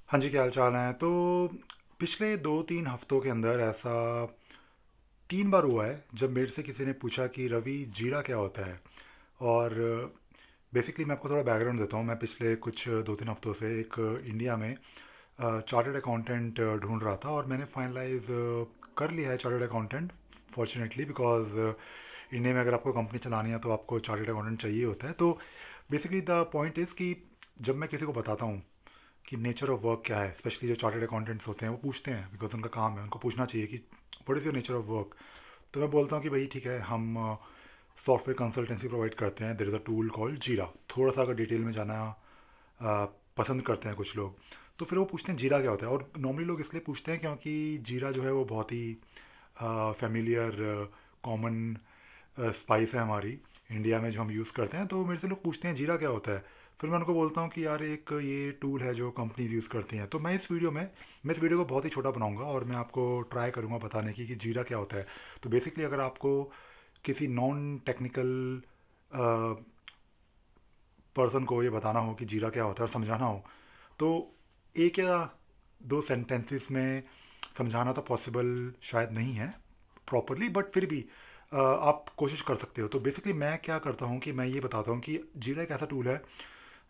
हाँ जी, क्या हाल चाल है? तो पिछले 2-3 हफ्तों के अंदर ऐसा 3 बार हुआ है जब मेरे से किसी ने पूछा कि रवि जीरा क्या होता है। और बेसिकली मैं आपको थोड़ा बैकग्राउंड देता हूँ। मैं पिछले कुछ 2-3 हफ्तों से एक इंडिया में चार्टर्ड अकाउंटेंट ढूंढ रहा था और मैंने फाइनलाइज कर लिया है chartered accountant, fortunately, because India में अगर आपको कंपनी चलानी है तो आपको चार्टर्ड अकाउंटेंट चाहिए होता है। तो बेसिकली द पॉइंट इज़ कि जब मैं किसी को बताता हूँ कि नेचर ऑफ वर्क क्या है, स्पेशली जो चार्टर्ड अकाउंटेंट्स होते हैं वो पूछते हैं, बिकॉज उनका काम है, उनको पूछना चाहिए कि what is your nature of work. तो मैं बोलता हूँ कि भाई ठीक है, हम सॉफ्टवेयर कंसल्टेंसी प्रोवाइड करते हैं, there is a tool called जीरा। थोड़ा सा अगर डिटेल में जाना पसंद करते हैं कुछ लोग, तो फिर वो पूछते हैं जीरा क्या होता है। और नॉर्मली लोग इसलिए पूछते हैं क्योंकि जीरा जो है वो बहुत ही फेमिलियर, कॉमन स्पाइस है हमारी इंडिया में जो हम यूज़ करते हैं। तो मेरे से लोग पूछते हैं जीरा क्या होता है। फिर मैं उनको बोलता हूँ कि यार एक ये टूल है जो कंपनीज यूज़ करती हैं। तो मैं इस वीडियो को बहुत ही छोटा बनाऊंगा और मैं आपको ट्राई करूँगा बताने की कि जीरा क्या होता है। तो बेसिकली अगर आपको किसी नॉन टेक्निकल पर्सन को ये बताना हो कि जीरा क्या होता है और समझाना हो, तो एक या दो सेंटेंसेस में समझाना तो पॉसिबल शायद नहीं है प्रॉपरली, बट फिर भी आप कोशिश कर सकते हो। तो बेसिकली मैं क्या करता हूँ कि मैं ये बताता हूँ कि जीरा एक ऐसा टूल है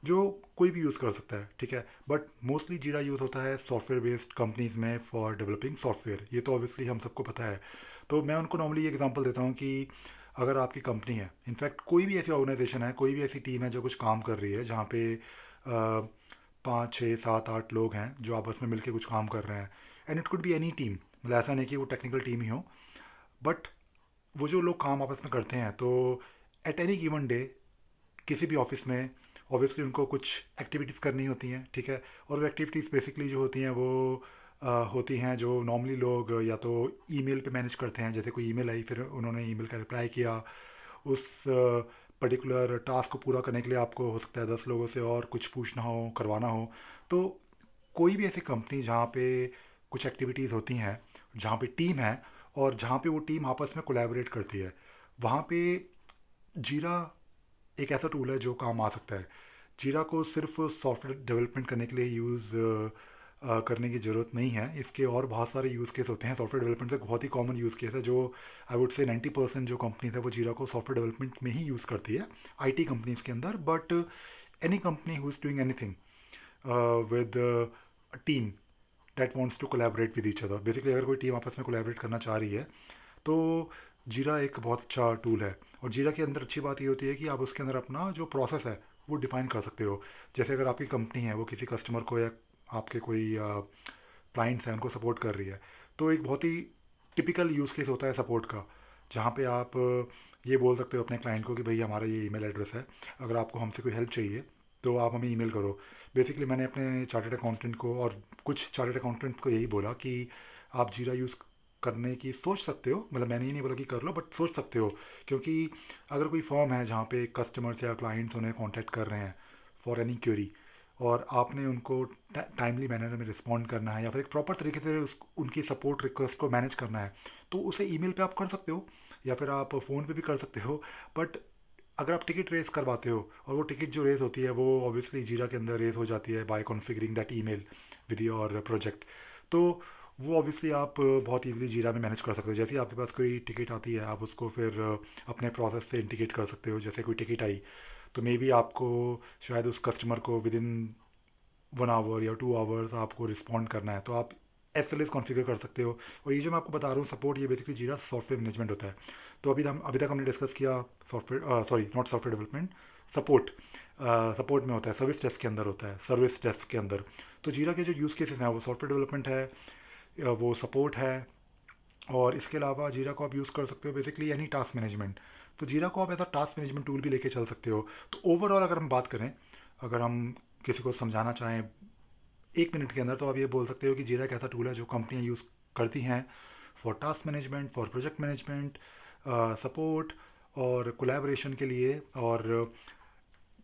जो कोई भी यूज़ कर सकता है, ठीक है। बट मोस्टली जीरा यूज़ होता है सॉफ्टवेयर बेस्ड कंपनीज में फॉर डेवलपिंग सॉफ्टवेयर, ये तो ऑब्वियसली हम सबको पता है। तो मैं उनको नॉर्मली ये एग्जांपल देता हूँ कि अगर आपकी कंपनी है, इनफैक्ट कोई भी ऐसी ऑर्गेनाइजेशन है, कोई भी ऐसी टीम है जो कुछ काम कर रही है, जहाँ पे 5 6 7 8 लोग हैं जो आपस में मिलकर कुछ काम कर रहे हैं, and it could be any team, मतलब ऐसा नहीं कि वो टेक्निकल टीम ही हो, बट वो जो लोग काम आपस में करते हैं, तो एट एनी गिवन डे किसी भी ऑफिस में ऑब्वियसली उनको कुछ एक्टिविटीज़ करनी होती हैं, ठीक है। और वो एक्टिविटीज़ बेसिकली जो होती हैं वो होती हैं जो नॉर्मली लोग या तो ईमेल पे मैनेज करते हैं। जैसे कोई ईमेल आई, फिर उन्होंने ईमेल का रिप्लाई किया, उस पर्टिकुलर टास्क को पूरा करने के लिए आपको हो सकता है 10 लोगों से और कुछ पूछना हो, करवाना हो। तो कोई भी ऐसी कंपनी जहाँ पे कुछ एक्टिविटीज़ होती हैं, जहाँ पे टीम है और जहाँ पे वो टीम आपस में कोलैबोरेट करती है, वहाँ पे जीरा एक ऐसा टूल है जो काम आ सकता है। जीरा को सिर्फ सॉफ्टवेयर डेवलपमेंट करने के लिए यूज़ करने की ज़रूरत नहीं है। इसके और बहुत सारे यूज़ केस होते हैं। सॉफ्टवेयर डेवलपमेंट से बहुत ही कॉमन यूज़ केस है जो आई वुड से 90% जो कंपनीज है वो जीरा को सॉफ्टवेयर डेवलपमेंट में ही यूज़ करती है, आईटी कंपनीज के अंदर। But any company who is doing anything with a team that wants to collaborate with each other, basically अगर कोई टीम आपस में कोलैबोरेट करना चाह रही है, तो जीरा एक बहुत अच्छा टूल है। और जीरा के अंदर अच्छी बात ये होती है कि आप उसके अंदर अपना जो प्रोसेस है वो डिफाइन कर सकते हो। जैसे अगर आपकी कंपनी है वो किसी कस्टमर को या आपके कोई क्लाइंट्स हैं उनको सपोर्ट कर रही है, तो एक बहुत ही टिपिकल यूज़ केस होता है सपोर्ट का, जहाँ पे आप ये बोल सकते हो अपने क्लाइंट को कि भाई हमारा ये ईमेल एड्रेस है, अगर आपको हमसे कोई हेल्प चाहिए तो आप हमें ईमेल करो। बेसिकली मैंने अपने चार्टर्ड अकाउंटेंट को और कुछ चार्टर्ड अकाउंटेंट्स को यही बोला कि आप जीरा यूज़ करने की सोच सकते हो, मतलब मैंने ये नहीं बोला कि कर लो, बट सोच सकते हो। क्योंकि अगर कोई फर्म है जहाँ पे कस्टमर्स या क्लाइंट्स उन्हें कांटेक्ट कर रहे हैं फॉर एनी क्वेरी, और आपने उनको टाइमली मैनर में रिस्पॉन्ड करना है या फिर एक प्रॉपर तरीके से उनकी सपोर्ट रिक्वेस्ट को मैनेज करना है, तो उसे ईमेल पे आप कर सकते हो या फिर आप फ़ोन पे भी कर सकते हो। बट अगर आप टिकट रेस करवाते हो, और वो टिकट जो रेस होती है वो ऑब्वियसली जीरा के अंदर रेस हो जाती है by configuring that email with your project, तो वो ऑब्वियसली आप बहुत इजीली जीरा में मैनेज कर सकते हो। जैसे ही आपके पास कोई टिकट आती है, आप उसको फिर अपने प्रोसेस से इंटीग्रेट कर सकते हो। जैसे कोई टिकट आई, तो मे बी आपको शायद उस कस्टमर को विद इन 1 आवर या 2 आवर्स आपको रिस्पॉन्ड करना है, तो आप एस एल एस कॉन्फ़िगर कर सकते हो। और ये जो मैं आपको बता रहा हूँ सपोर्ट, ये बेसिकली जीरा सॉफ्टवेयर मैनेजमेंट होता है। तो अभी तक हमने डिस्कस किया software, sorry not software development, support. Support में होता है, सर्विस डेस्क के अंदर होता है, सर्विस डेस्क के अंदर। तो जीरा के जो यूज़ केसेस हैं वो सॉफ्टवेयर डेवलपमेंट है, वो सपोर्ट है, और इसके अलावा जीरा को आप यूज़ कर सकते हो बेसिकली एनी टास्क मैनेजमेंट। तो जीरा को आप as a task management tool भी लेके चल सकते हो। तो ओवरऑल अगर हम बात करें, अगर हम किसी को समझाना चाहें 1 मिनट के अंदर, तो आप ये बोल सकते हो कि जीरा एक ऐसा टूल है जो कंपनियां यूज़ करती हैं for task management, for project management, support और कोलैबोरेशन के लिए। और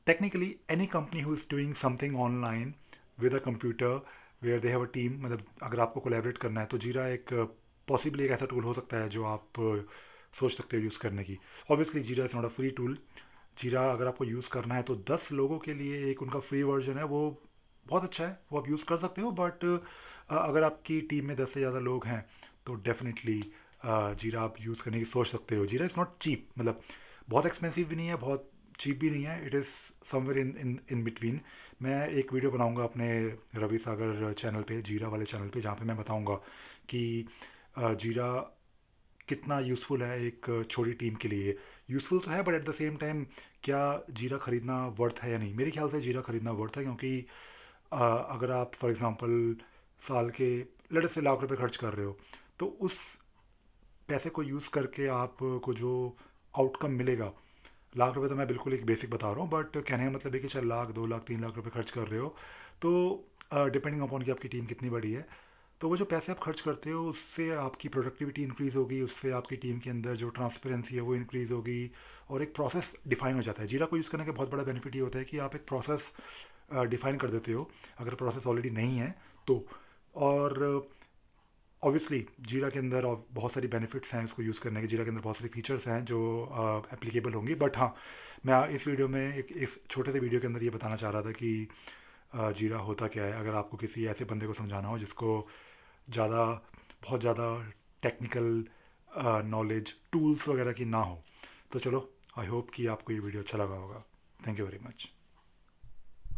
technically any company who is doing something online with a computer where they have a team, मतलब अगर आपको कोलैबोरेट करना है तो जीरा एक पॉसिबली एक ऐसा टूल हो सकता है जो आप सोच सकते हो यूज़ करने की। ऑब्वियसली जीरा is not a free tool. जीरा अगर आपको यूज़ करना है तो 10 लोगों के लिए एक उनका फ्री वर्जन है, वो बहुत अच्छा है, वो आप यूज़ कर सकते हो, बट अगर आपकी टीम में 10 से ज़्यादा लोग हैं तो डेफिनेटली जीरा आप यूज़ करने की सोच सकते हो। जीरा इज़ नॉट चीप, मतलब बहुत एक्सपेंसिव भी नहीं है, बहुत चीप भी नहीं है, it is somewhere in in in between. मैं एक वीडियो बनाऊंगा अपने रवि सागर चैनल पे, जीरा वाले चैनल पे, जहाँ पे मैं बताऊंगा कि जीरा कितना यूज़फुल है एक छोटी टीम के लिए। यूज़फुल तो है, but at the same time क्या जीरा खरीदना वर्थ है या नहीं? मेरे ख्याल से जीरा खरीदना वर्थ है, क्योंकि अगर आप फॉर एग्जांपल साल के लड़े से लाख रुपए खर्च कर रहे हो, तो उस पैसे को यूज़ करके आपको जो आउटकम मिलेगा, लाख रुपए तो मैं बिल्कुल एक बेसिक बता रहा हूँ, बट कहने का मतलब है कि चल लाख 2 लाख 3 लाख रुपए खर्च कर रहे हो, तो डिपेंडिंग अपॉन कि आपकी टीम कितनी बड़ी है, तो वो जो पैसे आप खर्च करते हो उससे आपकी प्रोडक्टिविटी इंक्रीज़ होगी, उससे आपकी टीम के अंदर जो ट्रांसपेरेंसी है वो इंक्रीज़ होगी, और एक प्रोसेस डिफाइन हो जाता है। जीरा को यूज़ करने का बहुत बड़ा बेनिफिट ये होता है कि आप एक प्रोसेस डिफाइन कर देते हो, अगर प्रोसेस ऑलरेडी नहीं है तो। और ऑब्वियसली जीरा के अंदर बहुत सारी बेनिफिट्स हैं उसको यूज़ करने के, जीरा के अंदर बहुत सारी फीचर्स हैं जो एप्लीकेबल होंगी, बट हाँ, मैं इस वीडियो में एक इस छोटे से वीडियो के अंदर ये बताना चाह रहा था कि जीरा होता क्या है, अगर आपको किसी ऐसे बंदे को समझाना हो जिसको ज़्यादा बहुत ज़्यादा टेक्निकल नॉलेज टूल्स वगैरह की ना हो। तो चलो, आई होप कि आपको ये वीडियो अच्छा लगा होगा। Thank you very much.